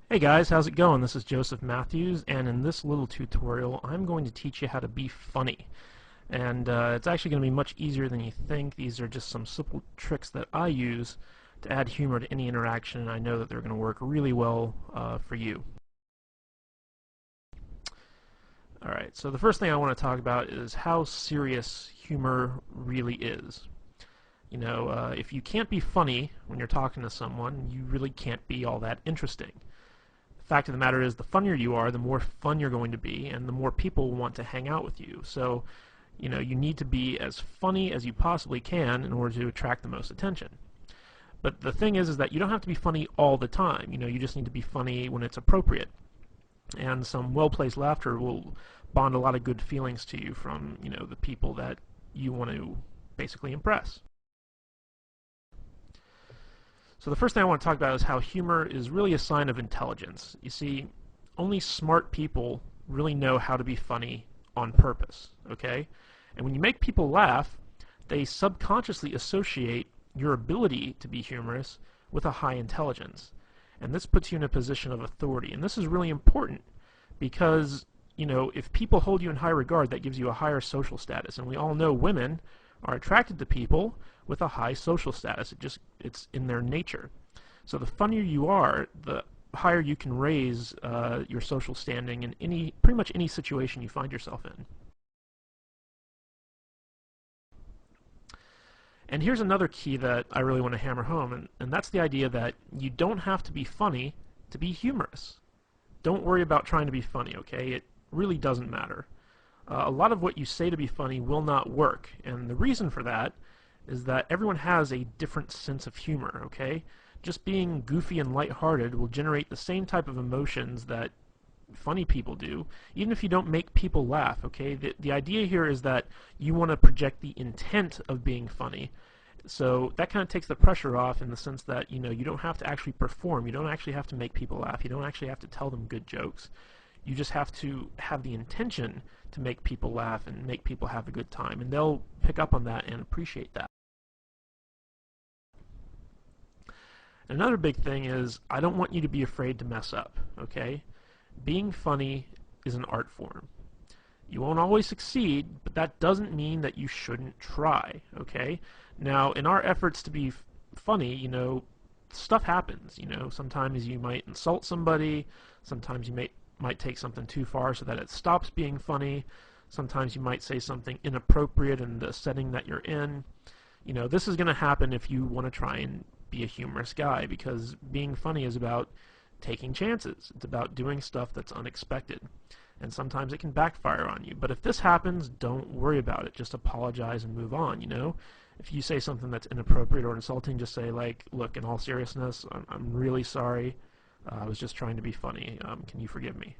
Hey guys, how's it going? This is Joseph Matthews, and in this little tutorial I'm going to teach you how to be funny. And it's actually going to be much easier than you think. These are just some simple tricks that I use to add humor to any interaction, and I know that they're going to work really well for you. Alright, so the first thing I want to talk about is how serious humor really is. If you can't be funny when you're talking to someone, you really can't be all that interesting. Fact of the matter is, the funnier you are, the more fun you're going to be, and the more people want to hang out with you. So, you need to be as funny as you possibly can in order to attract the most attention. But the thing is that you don't have to be funny all the time. You just need to be funny when it's appropriate. And some well-placed laughter will bond a lot of good feelings to you from, the people that you want to basically impress. So the first thing I want to talk about is how humor is really a sign of intelligence. You see, only smart people really know how to be funny on purpose, okay? And when you make people laugh, they subconsciously associate your ability to be humorous with a high intelligence. And this puts you in a position of authority. And this is really important because, if people hold you in high regard, that gives you a higher social status. And we all know women are attracted to people with a high social status. It's in their nature. So the funnier you are, the higher you can raise your social standing in pretty much any situation you find yourself in. And here's another key that I really want to hammer home, and that's the idea that you don't have to be funny to be humorous. Don't worry about trying to be funny, okay? It really doesn't matter. A lot of what you say to be funny will not work, and the reason for that is that everyone has a different sense of humor, okay? Just being goofy and lighthearted will generate the same type of emotions that funny people do, even if you don't make people laugh, okay? The idea here is that you want to project the intent of being funny. So that kind of takes the pressure off in the sense that, you don't have to actually perform. You don't actually have to make people laugh. You don't actually have to tell them good jokes. You just have to have the intention to make people laugh and make people have a good time, and they'll pick up on that and appreciate that. Another big thing is I don't want you to be afraid to mess up, okay? Being funny is an art form. You won't always succeed, but that doesn't mean that you shouldn't try, okay? Now, in our efforts to be funny, stuff happens, Sometimes you might insult somebody, sometimes you might take something too far so that it stops being funny, sometimes you might say something inappropriate in the setting that you're in. This is going to happen if you want to try and be a humorous guy, because being funny is about taking chances. It's about doing stuff that's unexpected. And sometimes it can backfire on you. But if this happens, don't worry about it. Just apologize and move on, If you say something that's inappropriate or insulting, just say, like, look, in all seriousness, I'm really sorry. I was just trying to be funny. Can you forgive me?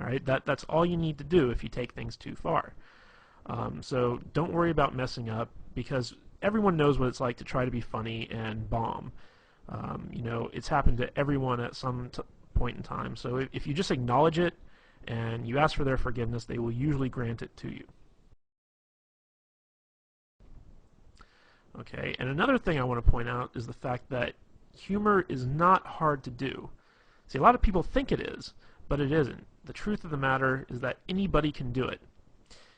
All right, that's all you need to do if you take things too far. So don't worry about messing up, because everyone knows what it's like to try to be funny and bomb. It's happened to everyone at some point in time. So if you just acknowledge it and you ask for their forgiveness, they will usually grant it to you. Okay, and another thing I want to point out is the fact that humor is not hard to do. See, a lot of people think it is, but it isn't. The truth of the matter is that anybody can do it.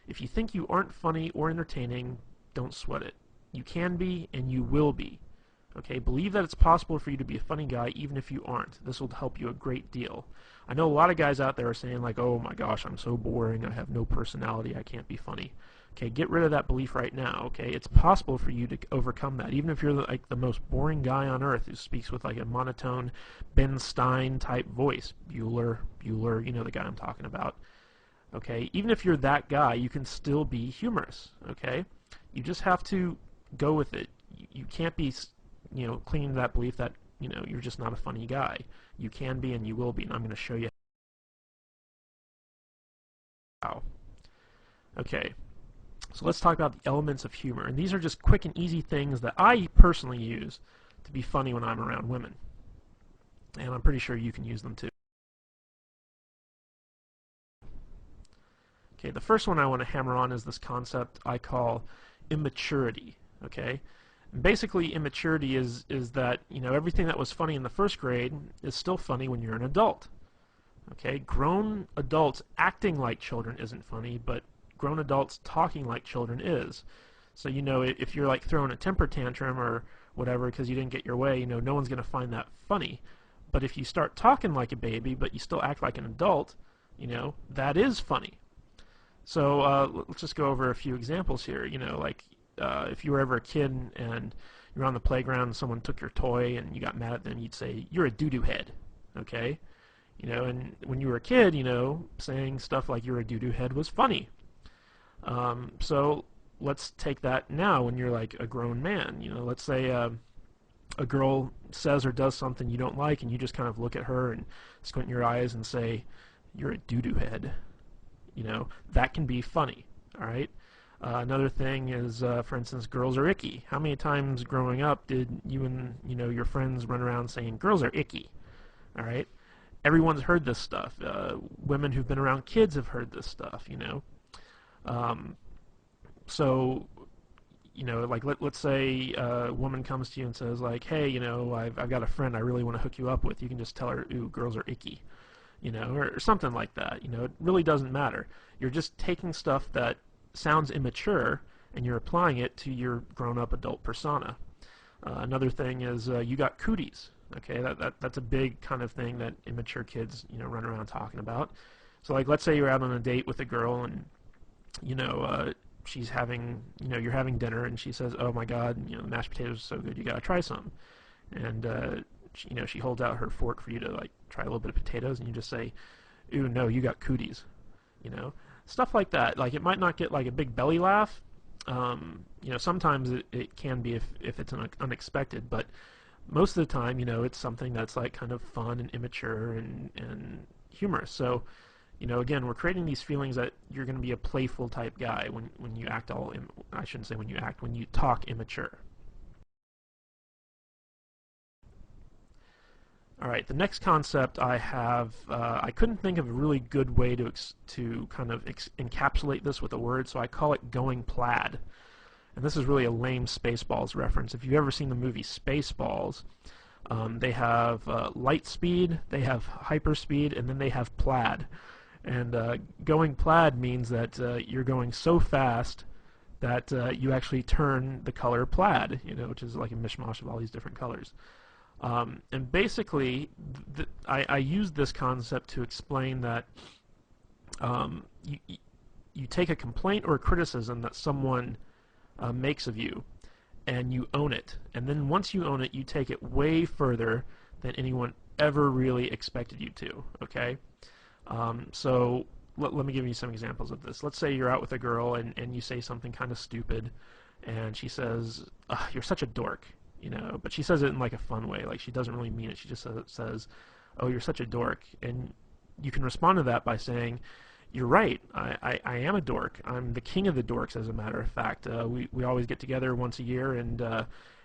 If you think you aren't funny or entertaining, don't sweat it. You can be, and you will be. Okay, believe that it's possible for you to be a funny guy even if you aren't. This will help you a great deal. I know a lot of guys out there are saying, like, oh my gosh, I'm so boring, I have no personality, I can't be funny. Okay, get rid of that belief right now, okay? It's possible for you to overcome that, even if you're like the most boring guy on earth who speaks with like a monotone Ben Stein type voice. Bueller, the guy I'm talking about. Okay, even if you're that guy, you can still be humorous, okay? You just have to go with it. You can't be, clinging to that belief that, you're just not a funny guy. You can be and you will be, and I'm going to show you how. Okay, so let's talk about the elements of humor. And these are just quick and easy things that I personally use to be funny when I'm around women. And I'm pretty sure you can use them too. Okay, the first one I want to hammer on is this concept I call immaturity. Okay, Basically, immaturity is that, you know, everything that was funny in the first grade is still funny when you're an adult. Okay, grown adults acting like children isn't funny, but grown adults talking like children is. So, you know, if you're like throwing a temper tantrum or whatever because you didn't get your way, you know, no one's going to find that funny. But if you start talking like a baby, but you still act like an adult, you know, that is funny. So let's just go over a few examples here. You know, like if you were ever a kid and you're on the playground and someone took your toy and you got mad at them, you'd say, "You're a doo-doo head." Okay? You know, and when you were a kid, you know, saying stuff like "you're a doo-doo head" was funny. So let's take that now when you're like a grown man. You know, let's say a girl says or does something you don't like, and you just kind of look at her and squint your eyes and say, "You're a doo-doo head." You know, that can be funny. All right. Another thing is, for instance, girls are icky. How many times growing up did you and your friends run around saying girls are icky? All right. Everyone's heard this stuff. Women who've been around kids have heard this stuff. So like let's say a woman comes to you and says like, "Hey, I've got a friend I really want to hook you up with." You can just tell her, "Ooh, girls are icky," or something like that. It really doesn't matter. You're just taking stuff that sounds immature and you're applying it to your grown-up adult persona. Another thing is you got cooties. Okay, that's a big kind of thing that immature kids run around talking about. So like let's say you're out on a date with a girl and she's having you're having dinner and she says, "Oh my God, the mashed potatoes are so good, you gotta try some." And she holds out her fork for you to like try a little bit of potatoes, and you just say, "Ooh, no, you got cooties." Stuff like that. Like it might not get like a big belly laugh. Sometimes it can be if it's unexpected, but most of the time, it's something that's like kind of fun and immature and humorous. So, again, we're creating these feelings that you're going to be a playful type guy when you act I shouldn't say when you act, when you talk immature. All right, the next concept I have, I couldn't think of a really good way to kind of encapsulate this with a word, so I call it going plaid. And this is really a lame Spaceballs reference. If you've ever seen the movie Spaceballs, they have light speed, they have hyperspeed, and then they have plaid. And going plaid means that you're going so fast that you actually turn the color plaid, which is like a mishmash of all these different colors. And basically, I use this concept to explain that you take a complaint or a criticism that someone makes of you, and you own it. And then once you own it, you take it way further than anyone ever really expected you to. Okay? So let me give you some examples of this. Let's say you're out with a girl and you say something kind of stupid, and she says, "Ugh, you're such a dork." But she says it in like a fun way. Like she doesn't really mean it. She just says, "Oh, you're such a dork." And you can respond to that by saying, "You're right. I am a dork. I'm the king of the dorks, as a matter of fact. We always get together once a year and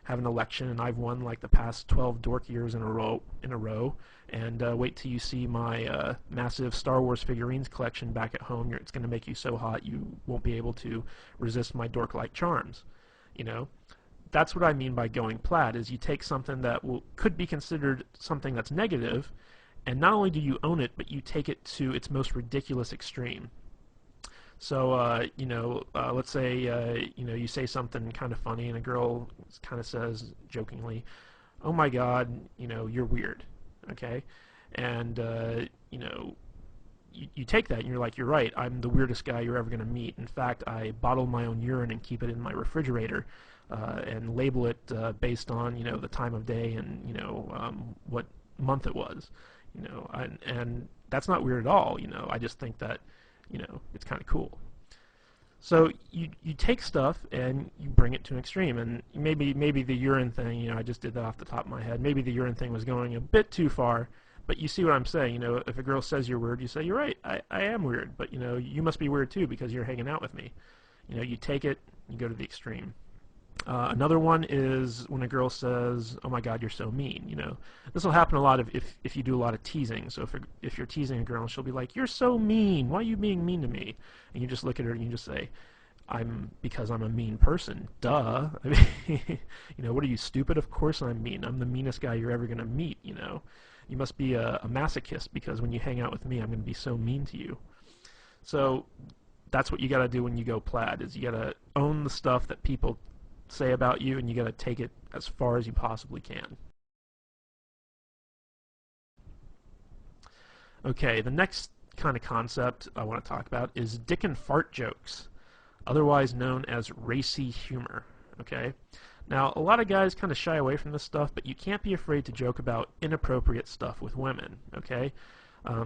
have an election, and I've won like the past 12 dork years in a row. And wait till you see my massive Star Wars figurines collection back at home. It's going to make you so hot you won't be able to resist my dork-like charms." That's what I mean by going plaid, is you take something that could be considered something that's negative, and not only do you own it, but you take it to its most ridiculous extreme. So, let's say, you say something kind of funny, and a girl kind of says, jokingly, "Oh my God, you're weird." Okay? And, you take that and you're like, "You're right, I'm the weirdest guy you're ever going to meet. In fact, I bottle my own urine and keep it in my refrigerator and label it based on, the time of day and, what month it was." And that's not weird at all. I just think that, it's kind of cool. So you take stuff and you bring it to an extreme, and maybe the urine thing, I just did that off the top of my head. Maybe the urine thing was going a bit too far, but you see what I'm saying. If a girl says you're weird, you say, "You're right, I am weird, but you must be weird too because you're hanging out with me." You take it, you go to the extreme. Another one is when a girl says, "Oh my God, you're so mean." This will happen a lot if you do a lot of teasing. So if you're teasing a girl, she'll be like, "You're so mean. Why are you being mean to me?" And you just look at her and you just say, because I'm a mean person. Duh. I mean, what are you, stupid? Of course I'm mean. I'm the meanest guy you're ever gonna meet. You must be a masochist because when you hang out with me, I'm gonna be so mean to you. So that's what you gotta do when you go plaid. Is you gotta own the stuff that people say about you, and you gotta take it as far as you possibly can. Okay, the next kind of concept I want to talk about is dick and fart jokes, otherwise known as racy humor. Okay? Now, a lot of guys kind of shy away from this stuff, but you can't be afraid to joke about inappropriate stuff with women. Okay?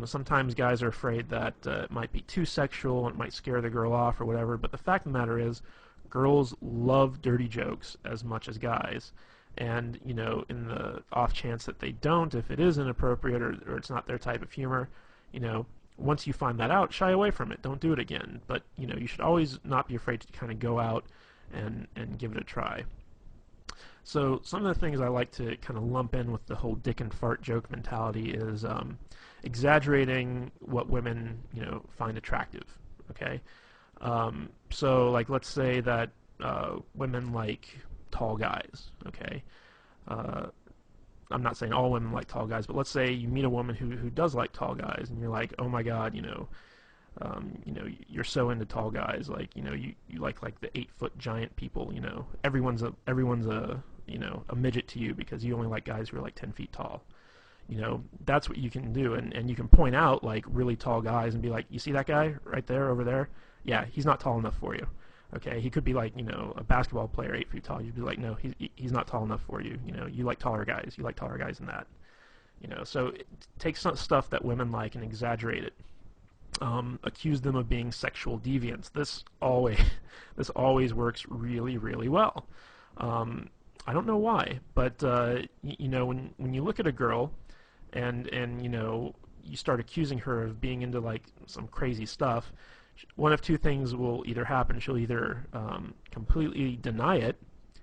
Sometimes guys are afraid that it might be too sexual and it might scare the girl off or whatever, but the fact of the matter is, girls love dirty jokes as much as guys. And, in the off chance that they don't, if it is inappropriate or it's not their type of humor, once you find that out, shy away from it. Don't do it again. But, you should always not be afraid to kind of go out and give it a try. So some of the things I like to kind of lump in with the whole dick and fart joke mentality is exaggerating what women, find attractive. Okay? So, like, let's say that women like tall guys, okay? I'm not saying all women like tall guys, but let's say you meet a woman who does like tall guys, and you're like, oh my God, you're so into tall guys, like, you like the 8-foot giant people, everyone's a a midget to you because you only like guys who are like 10 feet tall. That's what you can do, and you can point out like really tall guys and be like, you see that guy right there over there? Yeah, he's not tall enough for you. Okay, he could be like, a basketball player 8 feet tall. You'd be like, no, he's not tall enough for you. You like taller guys. You like taller guys than that. So take some stuff that women like and exaggerate it. Accuse them of being sexual deviants. This always works really, really well. I don't know why, but when you look at a girl and you start accusing her of being into like some crazy stuff, one of two things will either happen. She'll either completely deny it,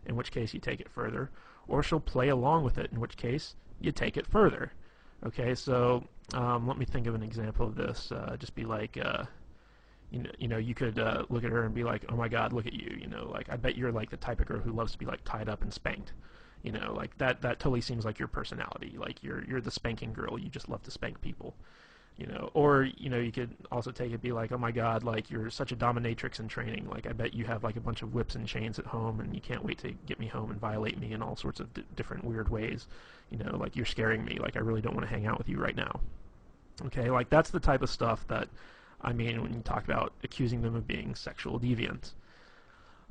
in which case you take it further, or she'll play along with it, in which case you take it further. Okay, so let me think of an example of this. Just be like, you could look at her and be like, oh my God, look at you. Like, I bet you're like the type of girl who loves to be like tied up and spanked. Like that totally seems like your personality. Like you're the spanking girl. You just love to spank people. Or you could also take it, be like, oh my God, like you're such a dominatrix in training. Like I bet you have like a bunch of whips and chains at home, and you can't wait to get me home and violate me in all sorts of different weird ways. Like you're scaring me. Like I really don't want to hang out with you right now. Okay, like that's the type of stuff that I mean when you talk about accusing them of being sexual deviants.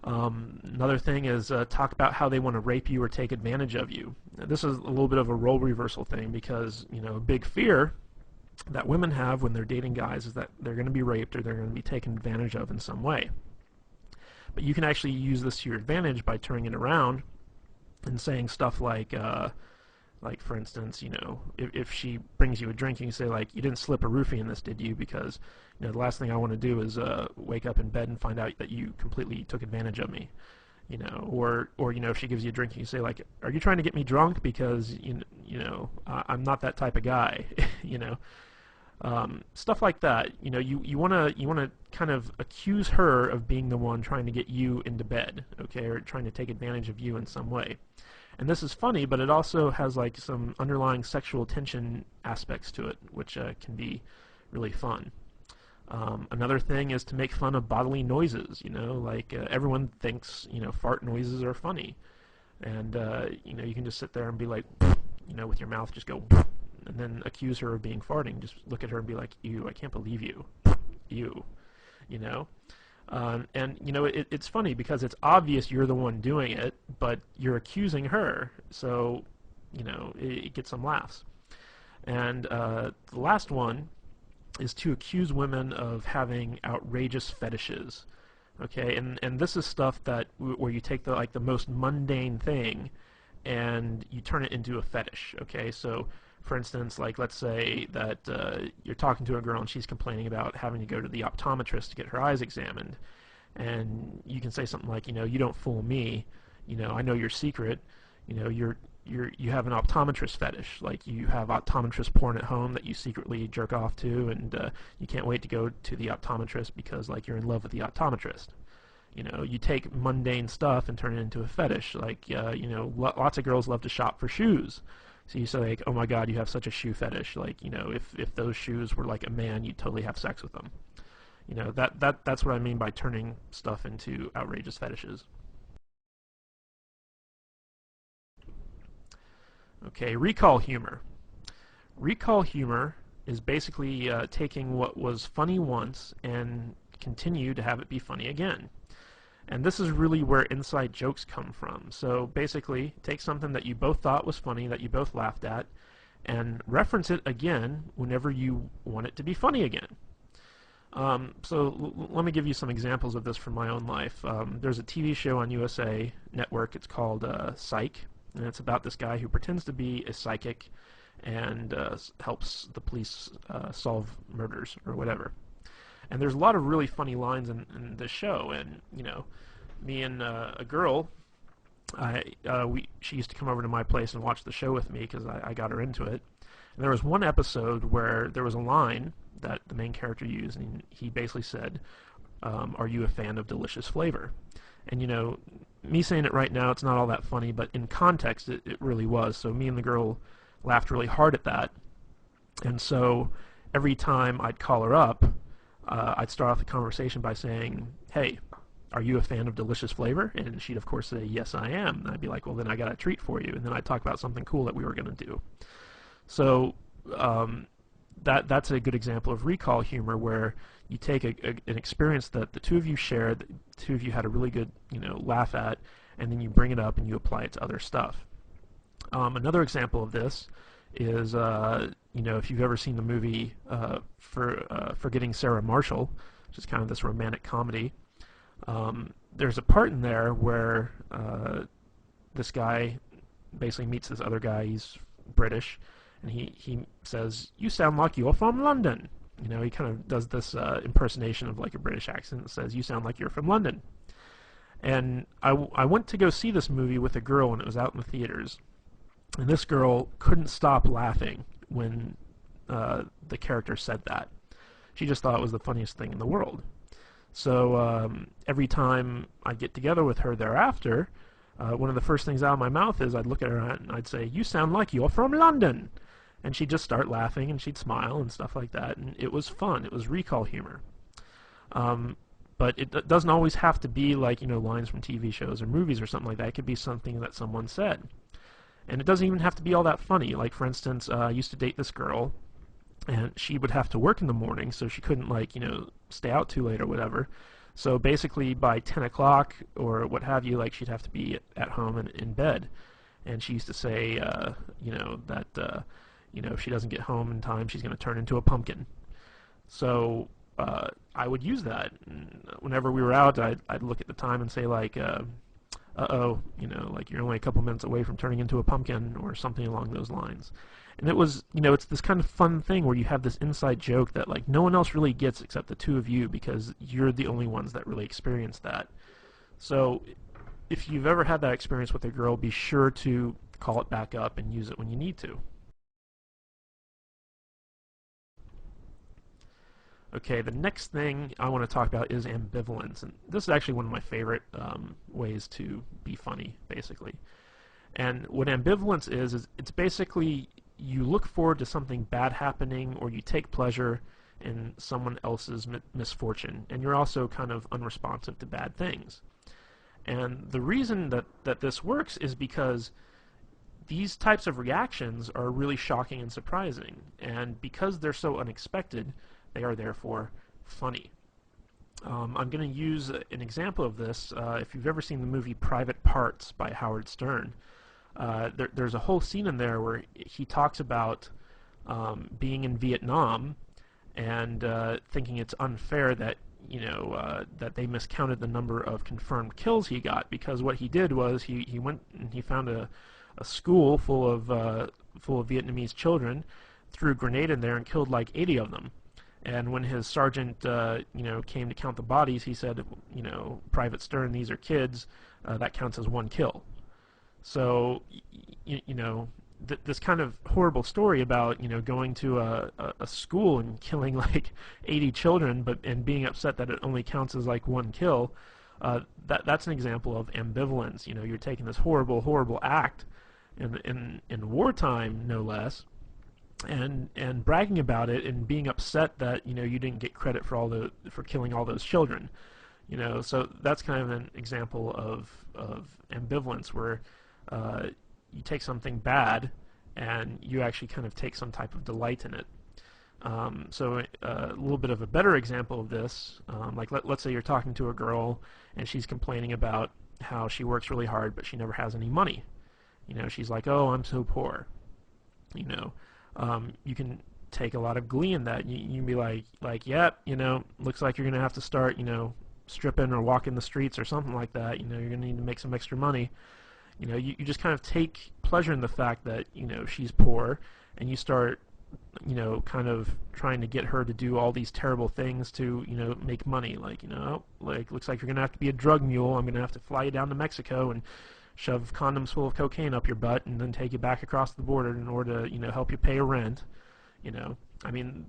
Another thing is talk about how they want to rape you or take advantage of you. Now, this is a little bit of a role reversal thing because a big fear that women have when they're dating guys is that they're going to be raped or they're going to be taken advantage of in some way. But you can actually use this to your advantage by turning it around and saying stuff like for instance, if she brings you a drink, you can say like, you didn't slip a roofie in this, did you? Because the last thing I want to do is wake up in bed and find out that you completely took advantage of me. Or if she gives you a drink, you say like, are you trying to get me drunk? Because I'm not that type of guy. Stuff like that. You want to kind of accuse her of being the one trying to get you into bed, okay, or trying to take advantage of you in some way. And this is funny, but it also has like some underlying sexual tension aspects to it, which can be really fun. Another thing is to make fun of bodily noises. Like everyone thinks fart noises are funny, and you can just sit there and be like, with your mouth just go. And then accuse her of being farting. Just look at her and be like, ew, I can't believe you. Ew. It's funny because it's obvious you're the one doing it, but you're accusing her, so, it gets some laughs. And the last one is to accuse women of having outrageous fetishes. Okay, and this is stuff that where you take the most mundane thing and you turn it into a fetish. Okay, so for instance, like let's say that you're talking to a girl and she's complaining about having to go to the optometrist to get her eyes examined, and you can say something like, you don't fool me, I know your secret, you have an optometrist fetish, like you have optometrist porn at home that you secretly jerk off to, and you can't wait to go to the optometrist because like you're in love with the optometrist. You take mundane stuff and turn it into a fetish. Like, lots of girls love to shop for shoes. So you say, like, oh my God, you have such a shoe fetish. Like, if those shoes were like a man, you'd totally have sex with them. That's what I mean by turning stuff into outrageous fetishes. Okay, recall humor. Recall humor is basically taking what was funny once and continue to have it be funny again. And this is really where inside jokes come from. So basically, take something that you both thought was funny, that you both laughed at, and reference it again whenever you want it to be funny again. Let me give you some examples of this from my own life. There's a TV show on USA Network. It's called Psych, and it's about this guy who pretends to be a psychic and helps the police solve murders or whatever. And there's a lot of really funny lines in this show. And me and a girl, she used to come over to my place and watch the show with me because I got her into it. And there was one episode where there was a line that the main character used, and he basically said, "Are you a fan of delicious flavor?" And me saying it right now, it's not all that funny, but in context, it really was. So me and the girl laughed really hard at that. And so every time I'd call her up, I'd start off the conversation by saying, "Hey, are you a fan of delicious flavor?" And she'd of course say, "Yes, I am." And I'd be like, "Well, then I got a treat for you." And then I'd talk about something cool that we were going to do. So that's a good example of recall humor, where you take an experience that the two of you shared, the two of you had a really good laugh at, and then you bring it up and you apply it to other stuff. Another example of this is if you've ever seen the movie Forgetting Sarah Marshall, which is kind of this romantic comedy. There's a part in there where this guy basically meets this other guy. He's British, and he says, "You sound like you're from London." He kind of does this impersonation of like a British accent and says, "You sound like you're from London." And I went to go see this movie with a girl when it was out in the theaters. And this girl couldn't stop laughing when the character said that. She just thought it was the funniest thing in the world. So every time I'd get together with her thereafter, one of the first things out of my mouth is I'd look at her and I'd say, "You sound like you're from London." And she'd just start laughing and she'd smile and stuff like that. And it was fun. It was recall humor. But it doesn't always have to be like, lines from TV shows or movies or something like that. It could be something that someone said. And it doesn't even have to be all that funny. Like, for instance, I used to date this girl, and she would have to work in the morning, so she couldn't, stay out too late or whatever. So basically, by 10 o'clock or what have you, she'd have to be at home and in bed. And she used to say, that, if she doesn't get home in time, she's going to turn into a pumpkin. So I would use that. And whenever we were out, I'd look at the time and say, uh-oh, you're only a couple minutes away from turning into a pumpkin or something along those lines. And it was, it's this kind of fun thing where you have this inside joke that no one else really gets except the two of you, because you're the only ones that really experience that. So if you've ever had that experience with a girl, be sure to call it back up and use it when you need to. Okay, the next thing I want to talk about is ambivalence, and this is actually one of my favorite ways to be funny, basically. And what ambivalence is it's basically you look forward to something bad happening, or you take pleasure in someone else's misfortune, and you're also kind of unresponsive to bad things. And the reason that this works is because these types of reactions are really shocking and surprising, and because they're so unexpected, they are therefore funny. I'm going to use an example of this. If you've ever seen the movie Private Parts by Howard Stern, there's a whole scene in there where he talks about being in Vietnam and thinking it's unfair that that they miscounted the number of confirmed kills he got, because what he did was he went and he found a school full of Vietnamese children, threw a grenade in there and killed like 80 of them. And when his sergeant, came to count the bodies, he said, "Private Stern, these are kids. That counts as one kill." So, this kind of horrible story about, going to a school and killing like 80 children, and being upset that it only counts as like one kill, That's an example of ambivalence. You know, you're taking this horrible, horrible act in wartime, no less, and bragging about it and being upset that you didn't get credit for killing all those children. So that's kind of an example of ambivalence where you take something bad and you actually kind of take some type of delight in it. So a little bit of a better example of this, like let's say you're talking to a girl and she's complaining about how she works really hard but she never has any money. She's like, oh, I'm so poor. You can take a lot of glee in that. You can be like, yep, looks like you're gonna have to start, stripping or walking the streets or something like that. You're gonna need to make some extra money. You just kind of take pleasure in the fact that she's poor, and you start kind of trying to get her to do all these terrible things to make money. Like looks like you're gonna have to be a drug mule. I'm gonna have to fly you down to Mexico and shove condoms full of cocaine up your butt and then take you back across the border in order to help you pay a rent. I mean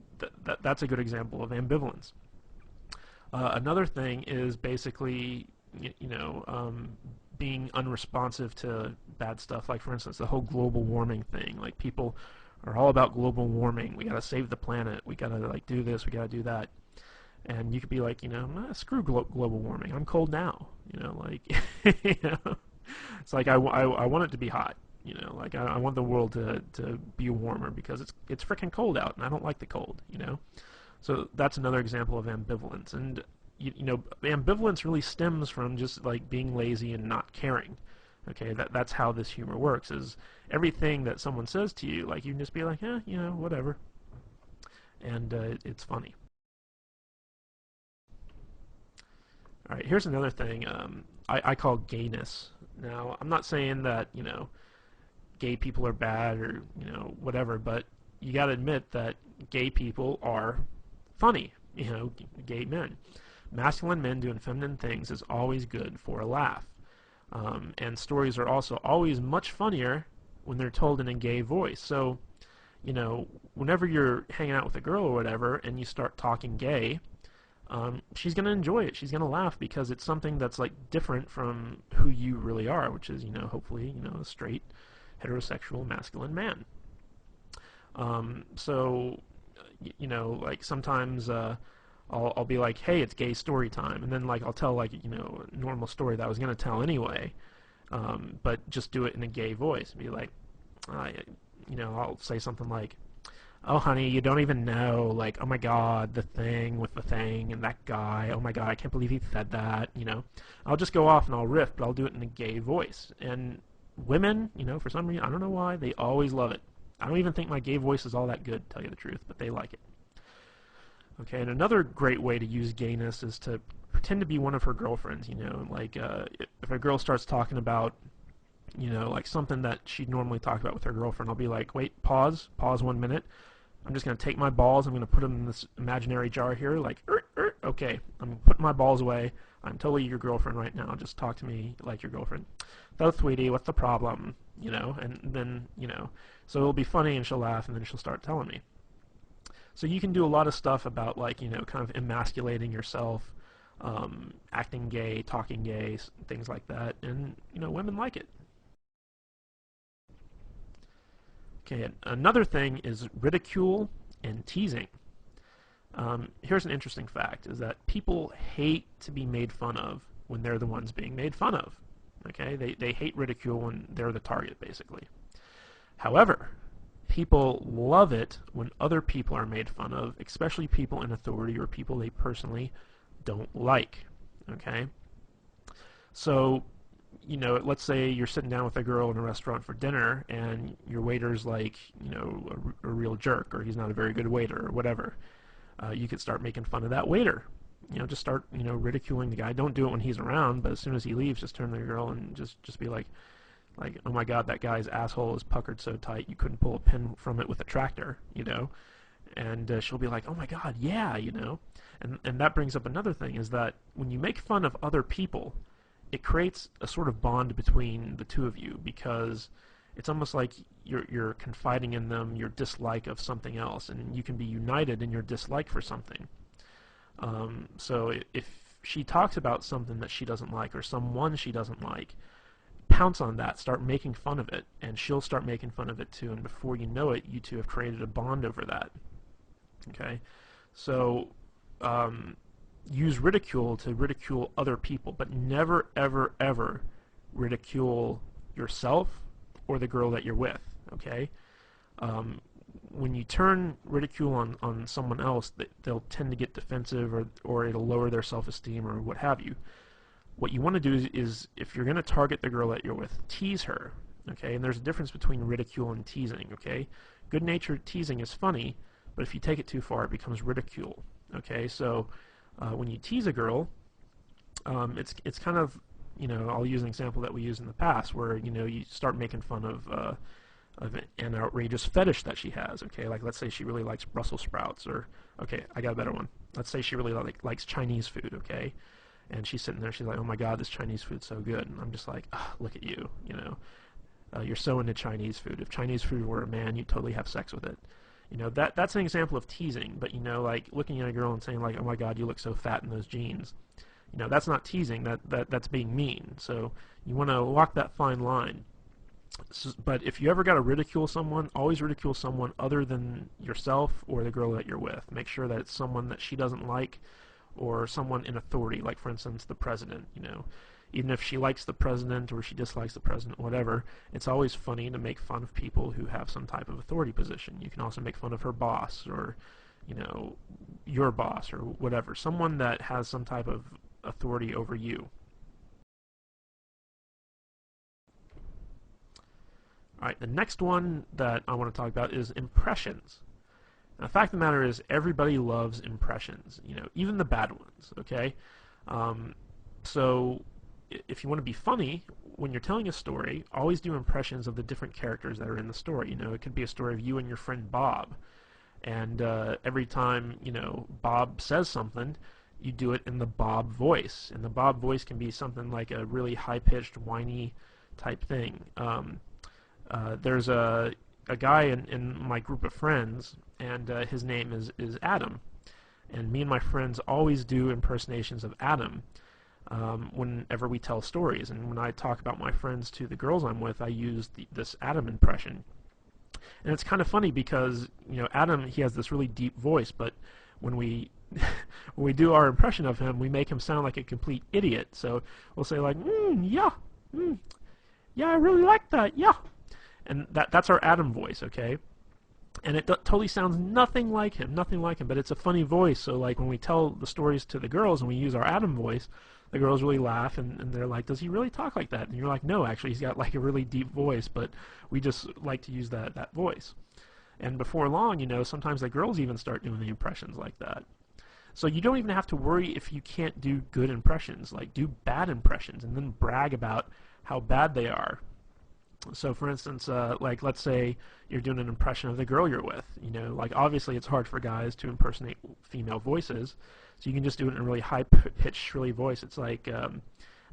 that's a good example of ambivalence. Another thing is basically being unresponsive to bad stuff. Like for instance the whole global warming thing. Like people are all about global warming. We gotta save the planet. We gotta do this. We gotta do that. And you could be like, screw global warming. I'm cold now. It's like I want it to be hot. I want the world to be warmer because it's freaking cold out and I don't like the cold. So that's another example of ambivalence. And ambivalence really stems from just like being lazy and not caring. Okay, that's how this humor works. Is everything that someone says to you, like you can just be like, whatever, and it's funny. All right, here's another thing I call gayness. Now, I'm not saying that gay people are bad or whatever, but you got to admit that gay people are funny. Gay men, masculine men doing feminine things is always good for a laugh. And stories are also always much funnier when they're told in a gay voice. So, whenever you're hanging out with a girl or whatever and you start talking gay, she's going to enjoy it. She's going to laugh because it's something that's like different from who you really are, which is, hopefully, a straight, heterosexual, masculine man. So, like sometimes I'll be like, hey, it's gay story time, and then like I'll tell like a normal story that I was gonna tell anyway, but just do it in a gay voice. Be like, I'll say something like, oh honey, you don't even know, like, oh my god, the thing with the thing and that guy, oh my god, I can't believe he said that. I'll just go off and I'll riff, but I'll do it in a gay voice. And women, for some reason, I don't know why, they always love it. I don't even think my gay voice is all that good, to tell you the truth, but they like it. Okay, and another great way to use gayness is to pretend to be one of her girlfriends. Like if a girl starts talking about, like something that she'd normally talk about with her girlfriend, I'll be like, wait, pause 1 minute. I'm just going to take my balls, I'm going to put them in this imaginary jar here, like, okay, I'm putting my balls away. I'm totally your girlfriend right now. Just talk to me like your girlfriend. So, sweetie, what's the problem? And then, so it'll be funny and she'll laugh and then she'll start telling me. So you can do a lot of stuff about like, kind of emasculating yourself, acting gay, talking gay, things like that, and, women like it. Okay, another thing is ridicule and teasing. Here's an interesting fact, is that people hate to be made fun of when they're the ones being made fun of. Okay, they hate ridicule when they're the target, basically. However, people love it when other people are made fun of, especially people in authority or people they personally don't like. Okay? So, let's say you're sitting down with a girl in a restaurant for dinner and your waiter's like, a real jerk, or he's not a very good waiter or whatever. You could start making fun of that waiter. Just start, ridiculing the guy. Don't do it when he's around, but as soon as he leaves, just turn to the girl and just be like, oh my god, that guy's asshole is puckered so tight you couldn't pull a pin from it with a tractor, and she'll be like, oh my god, yeah, and that brings up another thing, is that when you make fun of other people, it creates a sort of bond between the two of you, because it's almost like you're confiding in them your dislike of something else, and you can be united in your dislike for something. So she talks about something that she doesn't like or someone she doesn't like, pounce on that, start making fun of it, and she'll start making fun of it too, and before you know it, you two have created a bond over that. Okay? So, use ridicule to ridicule other people, but never, ever, ever ridicule yourself or the girl that you're with. Okay? When you turn ridicule on someone else, they'll tend to get defensive, or it'll lower their self-esteem or what have you. What you want to do is, if you're going to target the girl that you're with, tease her. Okay? And there's a difference between ridicule and teasing. Okay? Good-natured teasing is funny, but if you take it too far, it becomes ridicule. Okay? So when you tease a girl, it's kind of, I'll use an example that we used in the past, where you start making fun of an outrageous fetish that she has. Okay, like let's say she really likes Brussels sprouts, or okay, I got a better one. Let's say she really likes Chinese food. Okay, and she's sitting there, she's like, oh my God, this Chinese food's so good, and I'm just like, oh, look at you, you're so into Chinese food. If Chinese food were a man, you'd totally have sex with it. That's an example of teasing. But like looking at a girl and saying like, oh my God, you look so fat in those jeans. That's not teasing. That's being mean. So you want to walk that fine line. But if you ever got to ridicule someone, always ridicule someone other than yourself or the girl that you're with. Make sure that it's someone that she doesn't like, or someone in authority, like for instance the president. Even if she likes the president or she dislikes the president, whatever, it's always funny to make fun of people who have some type of authority position. You can also make fun of her boss, or your boss, or whatever, someone that has some type of authority over you. Alright, the next one that I want to talk about is impressions. Now, the fact of the matter is, everybody loves impressions, even the bad ones, okay? So, if you want to be funny, when you're telling a story, always do impressions of the different characters that are in the story. It could be a story of you and your friend Bob, and every time, Bob says something, you do it in the Bob voice, and the Bob voice can be something like a really high-pitched, whiny type thing. There's a guy in my group of friends, and his name is Adam. And me and my friends always do impersonations of Adam whenever we tell stories. And when I talk about my friends to the girls I'm with, I use this Adam impression. And it's kind of funny because, Adam, he has this really deep voice, but when we when we do our impression of him, we make him sound like a complete idiot. So we'll say like, yeah, yeah, I really like that, yeah. And that's our Adam voice, okay? And it totally sounds nothing like him, but it's a funny voice. So like when we tell the stories to the girls and we use our Adam voice, the girls really laugh, and they're like, does he really talk like that? And you're like, no, actually, he's got like a really deep voice, but we just like to use that voice. And before long, sometimes the girls even start doing the impressions like that. So you don't even have to worry if you can't do good impressions. Like, do bad impressions and then brag about how bad they are. So for instance, like let's say you're doing an impression of the girl you're with. Like obviously it's hard for guys to impersonate female voices, so you can just do it in a really high-pitched, shrilly voice. It's like, oh,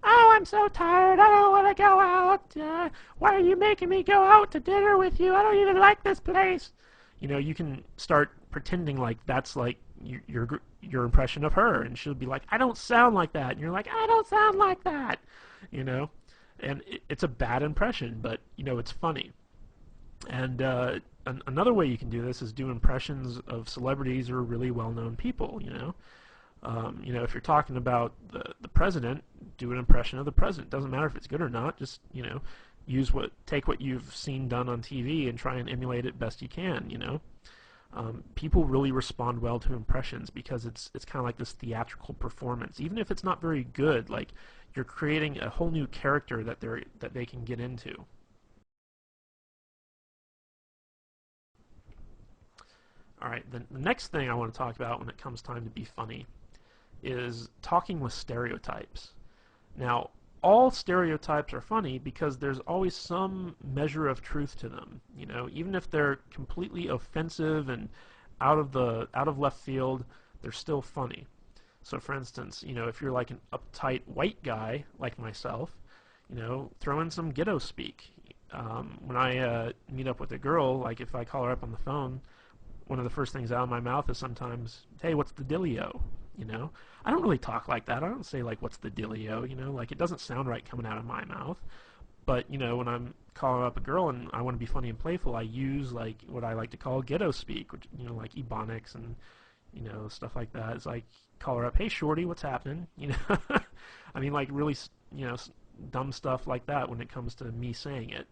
I'm so tired, I don't want to go out. Why are you making me go out to dinner with you? I don't even like this place. You can start pretending like that's like your impression of her, and she'll be like, I don't sound like that. And you're like, I don't sound like that. And it's a bad impression, but it's funny. And another way you can do this is do impressions of celebrities or really well-known people. If you're talking about the president, do an impression of the president. Doesn't matter if it's good or not. Just take what you've seen done on TV and try and emulate it best you can. People really respond well to impressions because it's kind of like this theatrical performance. Even if it's not very good, like you're creating a whole new character that they can get into. All right, the next thing I want to talk about when it comes time to be funny is talking with stereotypes. Now, all stereotypes are funny because there's always some measure of truth to them. Even if they're completely offensive and out of left field, they're still funny. So for instance, if you're like an uptight white guy like myself, throw in some ghetto speak. When I meet up with a girl, like if I call her up on the phone, one of the first things out of my mouth is sometimes, hey, what's the dealio? you know. I don't really talk like that. I don't say like, what's the dealio, you know, like it doesn't sound right coming out of my mouth. But, you know, when I'm calling up a girl and I want to be funny and playful, I use like what I like to call ghetto speak, which, you know, like ebonics and, you know, stuff like that. It's like, call her up, hey shorty, what's happening? You know, I mean, like really, you know, dumb stuff like that when it comes to me saying it.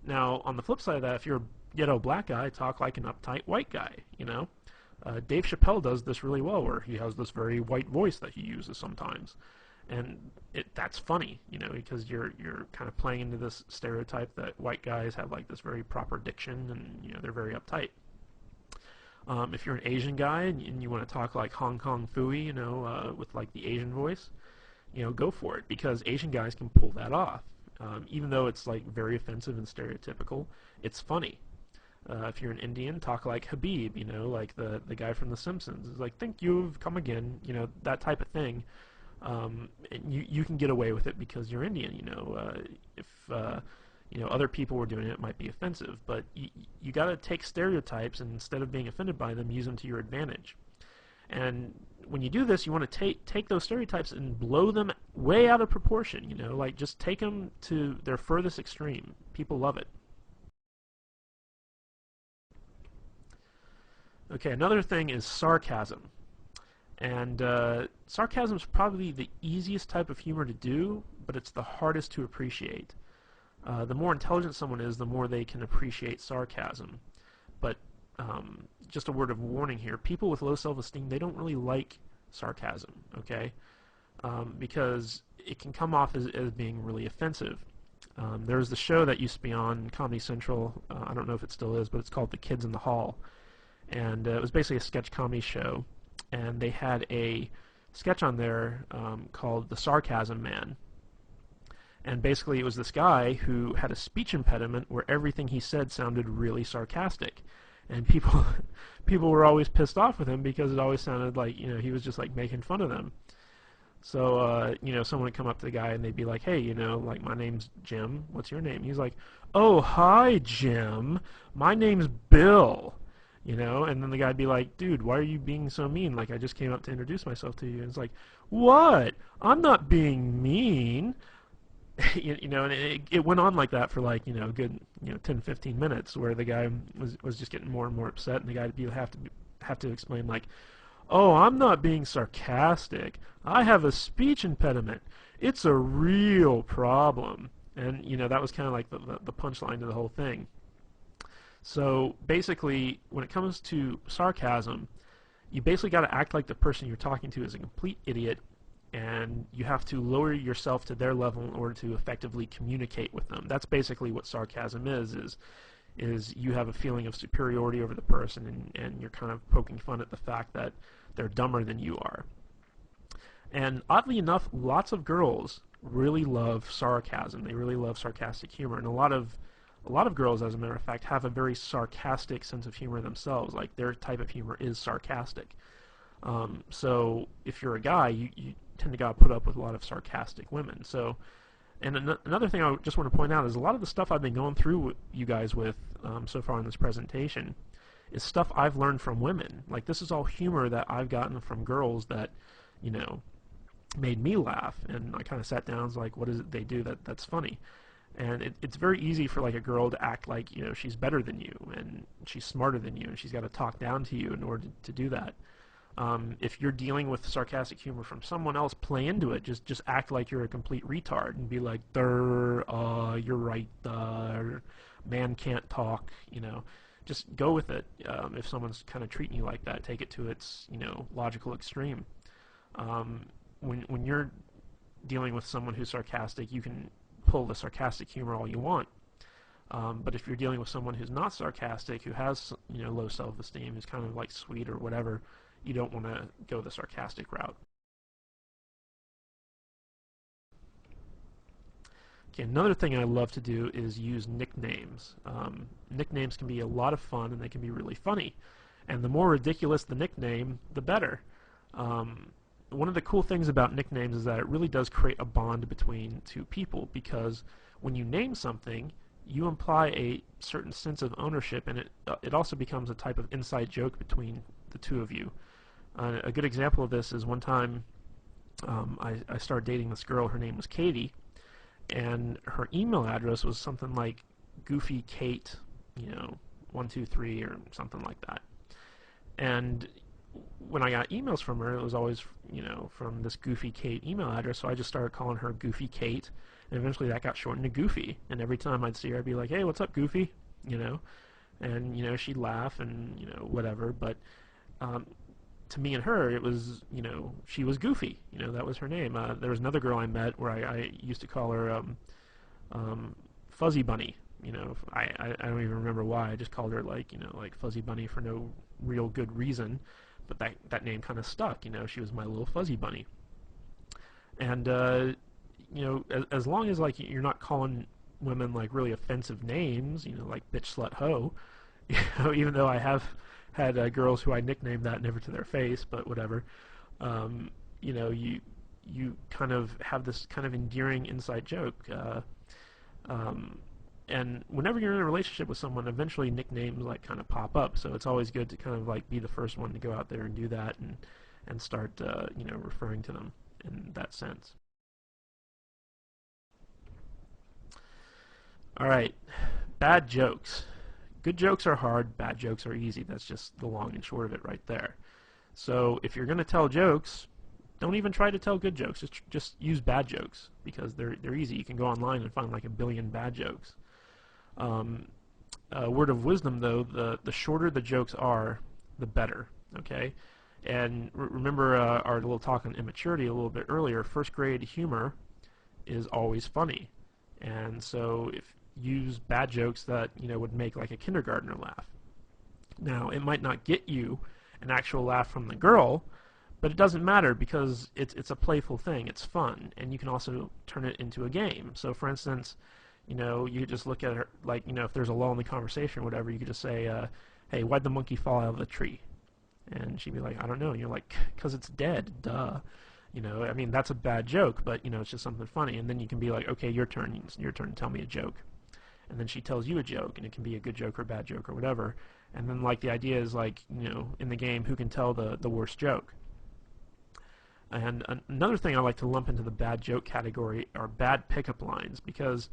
Now, on the flip side of that, if you're a ghetto black guy, talk like an uptight white guy, you know. Dave Chappelle does this really well, where he has this very white voice that he uses sometimes, and that's funny, you know, because you're kind of playing into this stereotype that white guys have like this very proper diction, and you know they're very uptight. If you're an Asian guy and you want to talk like Hong Kong Phooey, you know, with like the Asian voice, you know, go for it, because Asian guys can pull that off. Even though it's like very offensive and stereotypical, it's funny. If you're an Indian, talk like Habib, you know, like the guy from The Simpsons. It's like, thank you've come again, you know, that type of thing. You can get away with it because you're Indian, you know. If you know other people were doing it, it might be offensive, but you got to take stereotypes and instead of being offended by them, use them to your advantage. And when you do this, you want to take those stereotypes and blow them way out of proportion, you know, like just take them to their furthest extreme. People love it. Okay, another thing is sarcasm. And sarcasm is probably the easiest type of humor to do, but it's the hardest to appreciate. The more intelligent someone is, the more they can appreciate sarcasm. But just a word of warning here, people with low self-esteem, they don't really like sarcasm, okay? Because it can come off as being really offensive. There was the show that used to be on Comedy Central, I don't know if it still is, but it's called The Kids in the Hall. And it was basically a sketch comedy show. And they had a sketch on there called The Sarcasm Man. And basically it was this guy who had a speech impediment where everything he said sounded really sarcastic. And people people were always pissed off with him because it always sounded like, you know, he was just like making fun of them. So, you know, someone would come up to the guy and they'd be like, hey, you know, like, my name's Jim. What's your name? He's like, oh, hi, Jim. My name's Bill. You know, and then the guy'd be like, dude, why are you being so mean? Like, I just came up to introduce myself to you. And it's like, what? I'm not being mean. You know, and it went on like that for like, you know, a good, you know, 10, 15 minutes where the guy was just getting more and more upset, and the guy would have to explain like, oh, I'm not being sarcastic. I have a speech impediment. It's a real problem. And, you know, that was kind of like the punchline to the whole thing. So basically, when it comes to sarcasm, you basically got to act like the person you're talking to is a complete idiot, and you have to lower yourself to their level in order to effectively communicate with them. That's basically what sarcasm is you have a feeling of superiority over the person, and you're kind of poking fun at the fact that they're dumber than you are. And oddly enough, lots of girls really love sarcasm. They really love sarcastic humor, and a lot of girls, as a matter of fact, have a very sarcastic sense of humor themselves. Like, their type of humor is sarcastic. So if you're a guy, you tend to gotta put up with a lot of sarcastic women. So, and another thing I just want to point out is a lot of the stuff I've been going through with you guys with so far in this presentation is stuff I've learned from women. Like, this is all humor that I've gotten from girls that, you know, made me laugh. And I kind of sat down and was like, what is it they do that's funny? And it's very easy for like a girl to act like, you know, she's better than you and she's smarter than you, and she's got to talk down to you in order to do that. If you're dealing with sarcastic humor from someone else, play into it. Just act like you're a complete retard and be like, you're right, man can't talk, you know. Just go with it. If someone's kind of treating you like that, take it to its, you know, logical extreme. When you're dealing with someone who's sarcastic, you can pull the sarcastic humor all you want. But if you're dealing with someone who's not sarcastic, who has, you know, low self-esteem, who's kind of like sweet or whatever, you don't want to go the sarcastic route. Okay, another thing I love to do is use nicknames. Nicknames can be a lot of fun, and they can be really funny. And the more ridiculous the nickname, the better. One of the cool things about nicknames is that it really does create a bond between two people, because when you name something, you imply a certain sense of ownership, and it also becomes a type of inside joke between the two of you. A good example of this is one time I started dating this girl. Her name was Katie, and her email address was something like Goofy Kate, 123 or something like that. And when I got emails from her, it was always, from this Goofy Kate email address, so I just started calling her Goofy Kate, and eventually that got shortened to Goofy. And every time I'd see her, I'd be like, "Hey, what's up, Goofy?" And she'd laugh and whatever. But um, to me and her, it was, she was Goofy. That was her name. There was another girl I met where I used to call her Fuzzy Bunny. I don't even remember why. I just called her like Fuzzy Bunny for no real good reason. But that name kind of stuck. She was my little Fuzzy Bunny. And as long as like you're not calling women like really offensive names, like bitch, slut, hoe. Even though I have had girls who I nicknamed that never to their face, but whatever. You kind of have this kind of endearing inside joke. And whenever you're in a relationship with someone, eventually nicknames like kind of pop up. So it's always good to kind of like be the first one to go out there and do that and start referring to them in that sense. All right, bad jokes. Good jokes are hard, bad jokes are easy. That's just the long and short of it right there. So if you're going to tell jokes, don't even try to tell good jokes. Just use bad jokes because they're easy. You can go online and find like a billion bad jokes. Word of wisdom though, the shorter the jokes are, the better. Okay, and remember our little talk on immaturity a little bit earlier. First grade humor is always funny, and so if use bad jokes that would make like a kindergartner laugh. Now it might not get you an actual laugh from the girl, but it doesn't matter because it's a playful thing. It's fun, and you can also turn it into a game. So for instance, you could just look at her like if there's a lull in the conversation or whatever, you could just say, "Hey, why'd the monkey fall out of the tree?" And she'd be like, "I don't know." And you're like, "'Cause it's dead, duh." I mean that's a bad joke, but it's just something funny. And then you can be like, "Okay, your turn. It's your turn to tell me a joke." And then she tells you a joke, and it can be a good joke or a bad joke or whatever. And then like the idea is like in the game, who can tell the worst joke. And another thing I like to lump into the bad joke category are bad pickup lines, because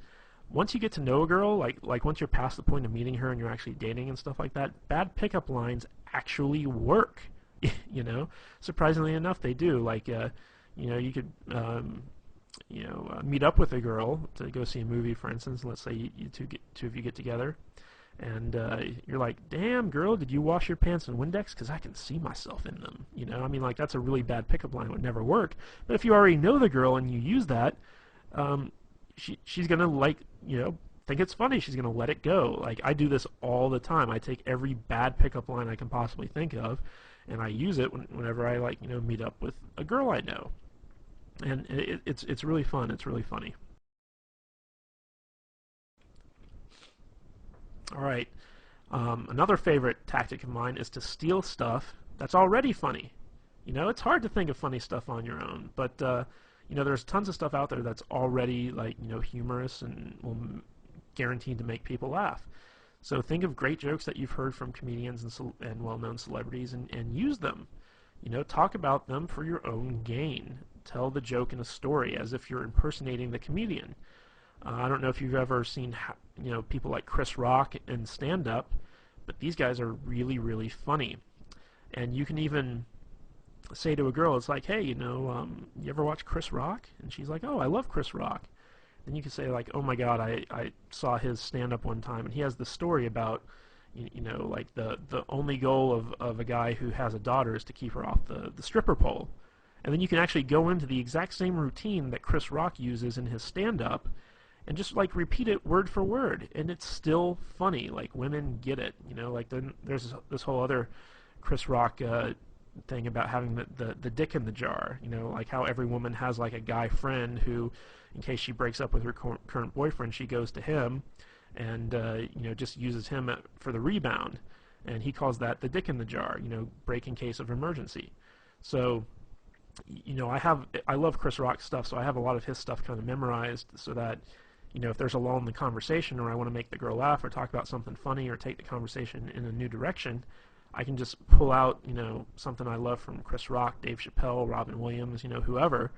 once you get to know a girl, like once you're past the point of meeting her and you're actually dating and stuff like that, bad pickup lines actually work. Surprisingly enough, they do. Like you could meet up with a girl to go see a movie, for instance. Let's say two of you get together, and you're like, "Damn, girl, did you wash your pants in Windex? Because I can see myself in them." I mean, like that's a really bad pickup line. It would never work. But if you already know the girl and you use that, she's gonna think it's funny. She's gonna let it go. Like I do this all the time. I take every bad pickup line I can possibly think of, and I use it whenever I meet up with a girl I know. And it's really fun. It's really funny. All right. Another favorite tactic of mine is to steal stuff that's already funny. It's hard to think of funny stuff on your own, but there's tons of stuff out there that's already humorous and will guaranteed to make people laugh. So think of great jokes that you've heard from comedians and well-known celebrities and use them. Talk about them for your own gain. Tell the joke in a story as if you're impersonating the comedian. I don't know if you've ever seen people like Chris Rock in stand-up, but these guys are really, really funny. And you can even say to a girl, it's like, "Hey, you ever watch Chris Rock?" And she's like, "Oh, I love Chris Rock." Then you can say like, "Oh my God, I saw his stand-up one time, and he has this story about, like the only goal of a guy who has a daughter is to keep her off the stripper pole." And then you can actually go into the exact same routine that Chris Rock uses in his stand-up and just like repeat it word for word, and it's still funny. Like women get it. Like then there's this whole other Chris Rock thing about having the dick in the jar. Like how every woman has like a guy friend who, in case she breaks up with her current boyfriend, she goes to him and just uses him for the rebound, and he calls that the dick in the jar. Break in case of emergency. So I love Chris Rock stuff, so I have a lot of his stuff kind of memorized so that if there's a lull in the conversation or I want to make the girl laugh or talk about something funny or take the conversation in a new direction, I can just pull out, something I love from Chris Rock, Dave Chappelle, Robin Williams, whoever,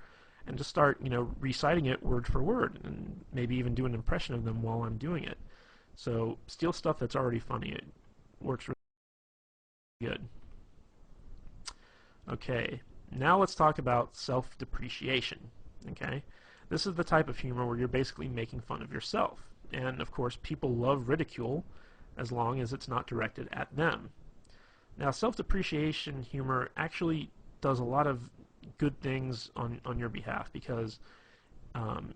and just start, reciting it word for word, and maybe even do an impression of them while I'm doing it. So steal stuff that's already funny. It works really good. Okay, now let's talk about self-depreciation. Okay, this is the type of humor where you're basically making fun of yourself. And of course, people love ridicule as long as it's not directed at them. Now, self-depreciation humor actually does a lot of good things on your behalf, because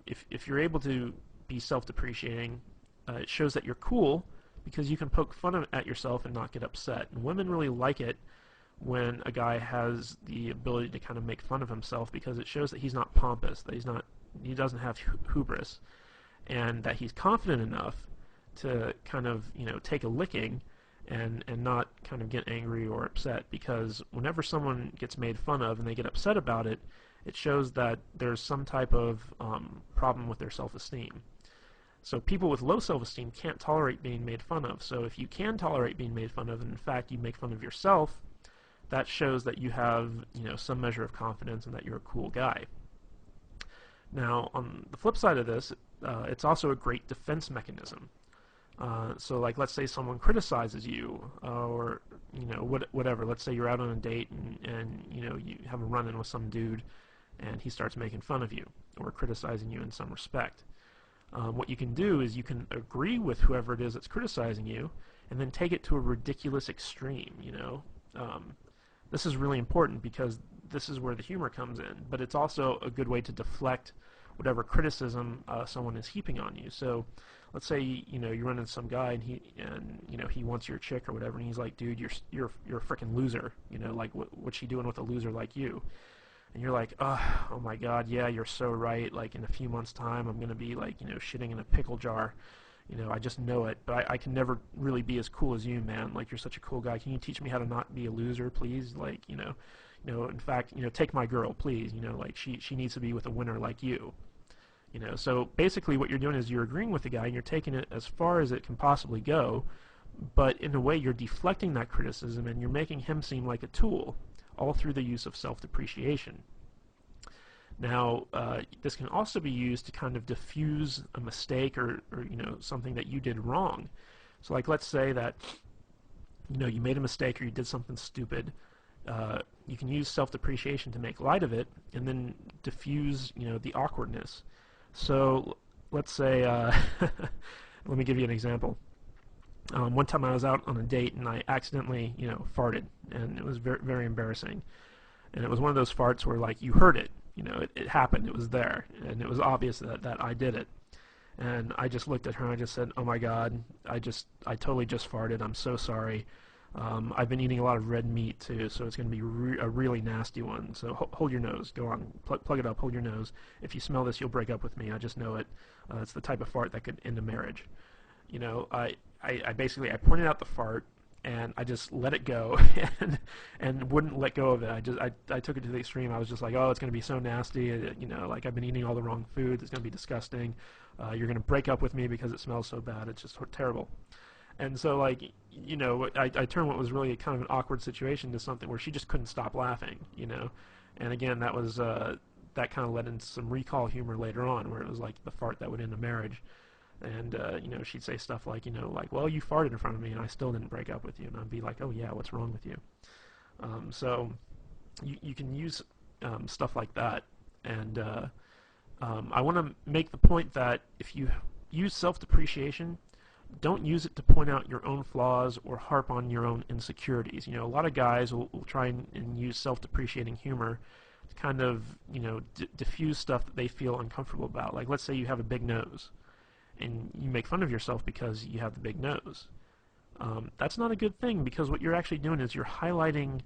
if you're able to be self-depreciating, it shows that you're cool, because you can poke fun at yourself and not get upset. And women really like it when a guy has the ability to kind of make fun of himself, because it shows that he's not pompous, that he doesn't have hubris, and that he's confident enough to kind of take a licking and not kind of get angry or upset. Because whenever someone gets made fun of and they get upset about it, it shows that there's some type of problem with their self-esteem. So people with low self-esteem can't tolerate being made fun of. So if you can tolerate being made fun of, and in fact you make fun of yourself, that shows that you have some measure of confidence and that you're a cool guy. Now, on the flip side of this, it's also a great defense mechanism. So, like, let's say someone criticizes you, or whatever. Let's say you're out on a date and you have a run-in with some dude, and he starts making fun of you or criticizing you in some respect. What you can do is you can agree with whoever it is that's criticizing you, and then take it to a ridiculous extreme. This is really important, because this is where the humor comes in, but it's also a good way to deflect whatever criticism someone is heaping on you. So let's say you run into some guy and he wants your chick or whatever, and he's like, dude, you're a freaking loser. Like, what's she doing with a loser like you? And you're like, oh my God, yeah, you're so right. Like, in a few months' time, I'm gonna be like shitting in a pickle jar. I just know it, but I can never really be as cool as you, man. Like, you're such a cool guy. Can you teach me how to not be a loser, please? Like, in fact, take my girl, please. Like, she needs to be with a winner like you. So basically what you're doing is you're agreeing with the guy and you're taking it as far as it can possibly go, but in a way you're deflecting that criticism and you're making him seem like a tool, all through the use of self-depreciation. Now, this can also be used to kind of diffuse a mistake or something that you did wrong. So, like, let's say that you made a mistake or you did something stupid. You can use self-depreciation to make light of it and then diffuse the awkwardness. So let's say let me give you an example. One time I was out on a date and I accidentally farted, and it was very, very embarrassing. And it was one of those farts where, like, you heard it. It happened. It was there, and it was obvious that I did it. And I just looked at her and I just said, "Oh my God, I totally just farted. I'm so sorry. I've been eating a lot of red meat too, so it's going to be a really nasty one. So hold your nose. Go on, plug it up. Hold your nose. If you smell this, you'll break up with me. I just know it. It's the type of fart that could end a marriage." I basically I pointed out the fart, and I just let it go and wouldn't let go of it. I took it to the extreme. I was just like, oh, it's going to be so nasty. Like, I've been eating all the wrong foods. It's going to be disgusting. You're going to break up with me because it smells so bad. It's just terrible. And so, like, I turned what was really kind of an awkward situation to something where she just couldn't stop laughing, And again, that was that kind of led into some recall humor later on, where it was like the fart that would end a marriage. And she'd say stuff like, well, you farted in front of me and I still didn't break up with you. And I'd be like, oh yeah, what's wrong with you? So you can use stuff like that. And I want to make the point that if you use self-depreciation, don't use it to point out your own flaws or harp on your own insecurities. A lot of guys will try and use self-depreciating humor to kind of, diffuse stuff that they feel uncomfortable about. Like, let's say you have a big nose, and you make fun of yourself because you have the big nose. That's not a good thing, because what you're actually doing is you're highlighting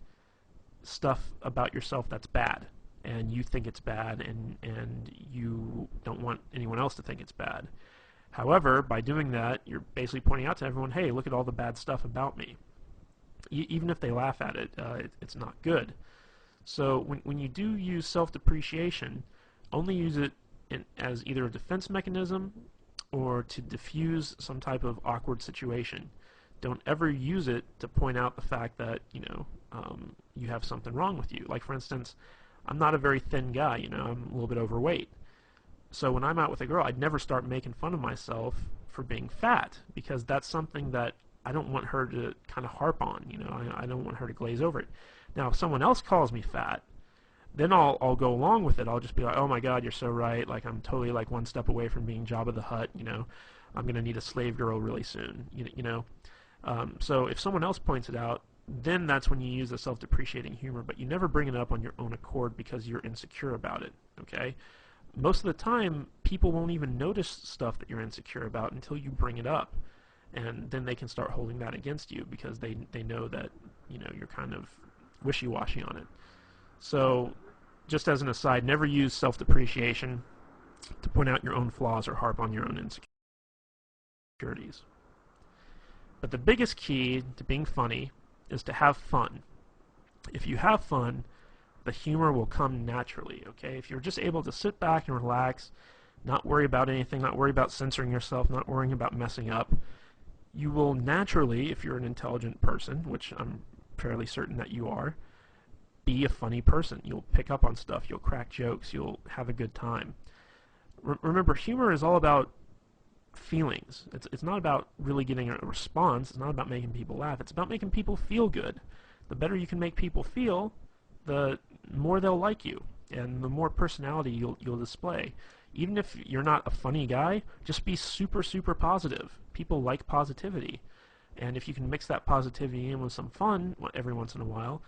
stuff about yourself that's bad, and you think it's bad, and you don't want anyone else to think it's bad. However, by doing that, you're basically pointing out to everyone, hey, look at all the bad stuff about me. Even if they laugh at it, it's not good. So when you do use self-depreciation, only use it as either a defense mechanism or to diffuse some type of awkward situation. Don't ever use it to point out the fact that, you have something wrong with you. Like, for instance, I'm not a very thin guy, I'm a little bit overweight. So when I'm out with a girl, I'd never start making fun of myself for being fat, because that's something that I don't want her to kind of harp on, I don't want her to glaze over it. Now, if someone else calls me fat, then I'll go along with it. I'll just be like, oh my God, you're so right. Like, I'm totally like one step away from being Jabba the Hutt, I'm going to need a slave girl really soon, So if someone else points it out, then that's when you use the self-depreciating humor, but you never bring it up on your own accord because you're insecure about it, okay? Most of the time, people won't even notice stuff that you're insecure about until you bring it up, and then they can start holding that against you because they know that, you're kind of wishy-washy on it. So, just as an aside, never use self-depreciation to point out your own flaws or harp on your own insecurities. But the biggest key to being funny is to have fun. If you have fun, the humor will come naturally, okay? If you're just able to sit back and relax, not worry about anything, not worry about censoring yourself, not worrying about messing up, you will naturally, if you're an intelligent person, which I'm fairly certain that you are, be a funny person. You'll pick up on stuff, you'll crack jokes, you'll have a good time. Remember, humor is all about feelings. It's not about really getting a response. It's not about making people laugh. It's about making people feel good. The better you can make people feel, the more they'll like you, and the more personality you'll display. Even if you're not a funny guy, just be super, super positive. People like positivity. And if you can mix that positivity in with some fun every once in a while,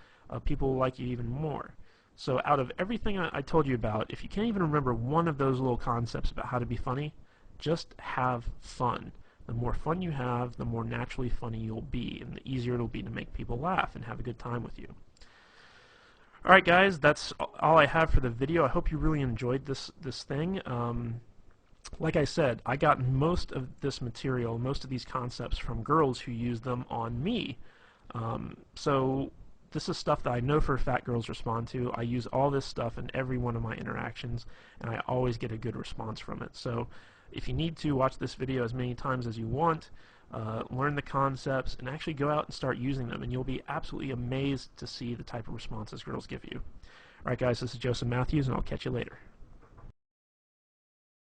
people will like you even more. So out of everything I told you about, if you can't even remember one of those little concepts about how to be funny, just have fun. The more fun you have, the more naturally funny you'll be, and the easier it'll be to make people laugh and have a good time with you. Alright guys, that's all I have for the video. I hope you really enjoyed this thing. Like I said, I got most of this material, most of these concepts from girls who use them on me. So this is stuff that I know for a fact girls respond to. I use all this stuff in every one of my interactions, and I always get a good response from it. So if you need to, watch this video as many times as you want, learn the concepts, and actually go out and start using them, and you'll be absolutely amazed to see the type of responses girls give you. Alright guys, this is Joseph Matthews, and I'll catch you later.